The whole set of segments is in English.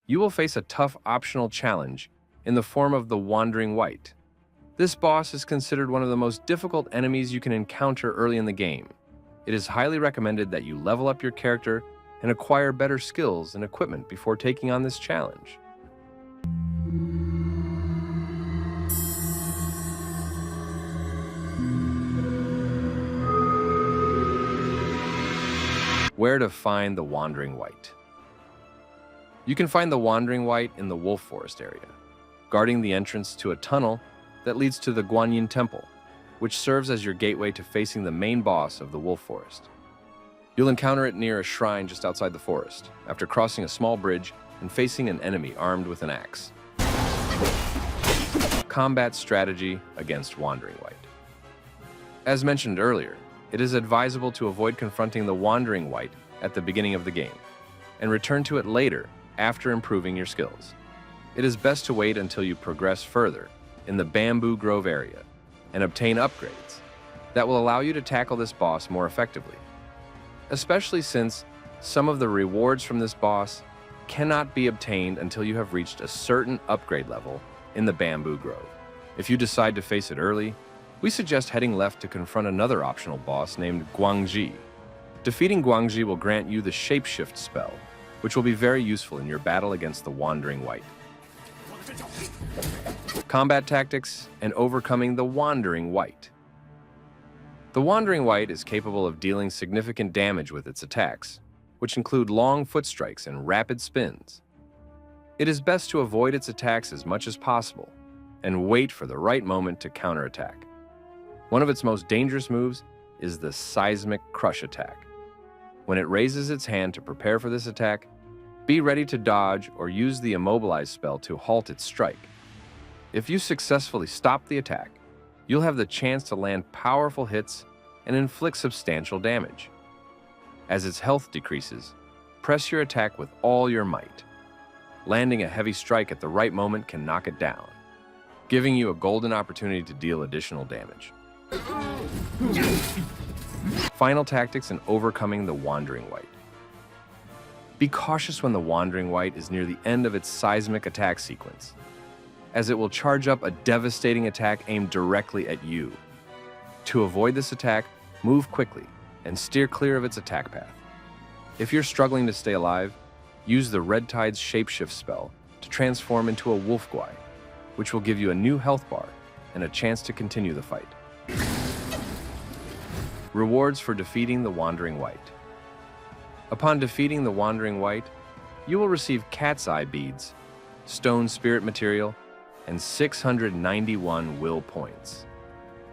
you will face a tough optional challenge in the form of the Wandering Wight. This boss is considered one of the most difficult enemies you can encounter early in the game. It is highly recommended that you level up your character and acquire better skills and equipment before taking on this challenge. Where to find the Wandering Wight? You can find the Wandering Wight in the Wolf Forest area, guarding the entrance to a tunnel that leads to the Guanyin Temple, which serves as your gateway to facing the main boss of the Wolf Forest. You'll encounter it near a shrine just outside the forest, after crossing a small bridge and facing an enemy armed with an axe. Combat strategy against Wandering Wight. As mentioned earlier, it is advisable to avoid confronting the Wandering Wight at the beginning of the game, and return to it later after improving your skills. It is best to wait until you progress further in the Bamboo Grove area and obtain upgrades that will allow you to tackle this boss more effectively, especially since some of the rewards from this boss cannot be obtained until you have reached a certain upgrade level in the Bamboo Grove. If you decide to face it early, we suggest heading left to confront another optional boss named Guangji. Defeating Guangji will grant you the Shapeshift spell, which will be very useful in your battle against the Wandering Wight. Combat tactics and overcoming the Wandering Wight. The Wandering Wight is capable of dealing significant damage with its attacks, which include long foot strikes and rapid spins. It is best to avoid its attacks as much as possible and wait for the right moment to counterattack. One of its most dangerous moves is the Seismic Crush attack. When it raises its hand to prepare for this attack, be ready to dodge or use the Immobilize spell to halt its strike. If you successfully stop the attack, you'll have the chance to land powerful hits and inflict substantial damage. As its health decreases, press your attack with all your might. Landing a heavy strike at the right moment can knock it down, giving you a golden opportunity to deal additional damage. Final tactics in overcoming the Wandering Wight. Be cautious when the Wandering Wight is near the end of its seismic attack sequence, as it will charge up a devastating attack aimed directly at you. To avoid this attack, move quickly and steer clear of its attack path. If you're struggling to stay alive, use the Red Tide's Shapeshift spell to transform into a Wolf Guai, which will give you a new health bar and a chance to continue the fight. Rewards for defeating the Wandering Wight. Upon defeating the Wandering Wight, you will receive Cat's Eye beads, stone spirit material, and 691 will points.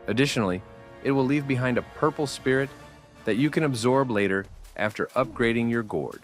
Additionally, it will leave behind a purple spirit that you can absorb later after upgrading your gourd.